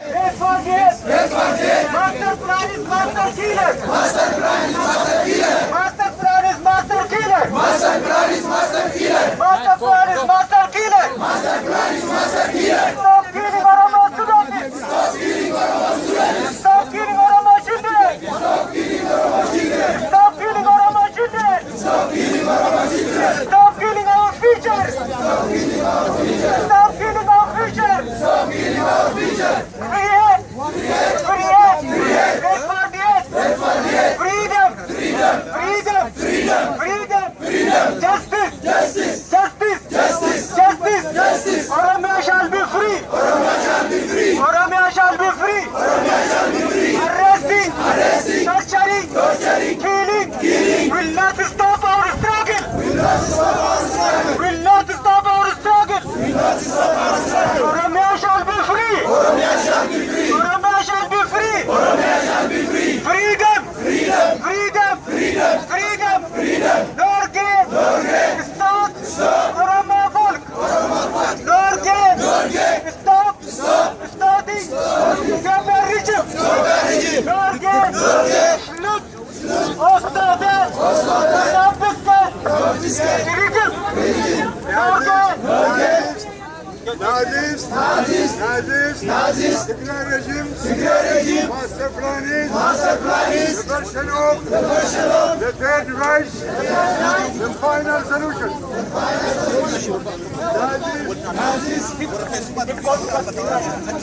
Yes for yes. Yes for yes. Master plan is master killer. Master plan is master killer. Master plan is master killer. Master plan is master killer. Master plan is master killer. Master plan is master killer. Stop killing Oromo students. Stop killing Oromo students. Stop killing Oromo children. Stop killing Oromo children. Stop killing Oromo children. Stop killing Oromo children. Stop killing our future. Stop killing our future. Stop killing our future. Stop killing our future. Create. Create. Create. Yes for yes. Yes for yes. Freedom. Freedom. Freedom. Freedom. Freedom. Freedom. Justice. Justice. Justice. Justice. Justice. Justice. Oromia shall be free. Oromia shall be free. Oromia shall be free. Oromia shall be free. Arresting. Arresting. Torturing. Torturing. Killing. Killing. Will not stop our struggle. Will not stop our struggle. Will not stop our struggle. Will not stop our struggle. Oromia shall be free. Oromia shall be free. Oromia shall be free. Oromia shall be free. Freedom. Freedom. Freedom. Freedom. Freedom. Freedom. Norge. Norge. Stop. Stop. Oromo folk. Oromo folk. Norge. Norge. Stop. Stop. Starting. Göber rejim. Göber rejim. Norge. Norge. Slut. Ostade. Ostade. Konfiske. Konfiske. Rejim. Rejim. Norge. Norge. Nazis, Nazis, Nazis, Nazis, Sigler rejim, Sigler rejim, master plan is, the version of, the third right, the final solution. Nazis, Nazis.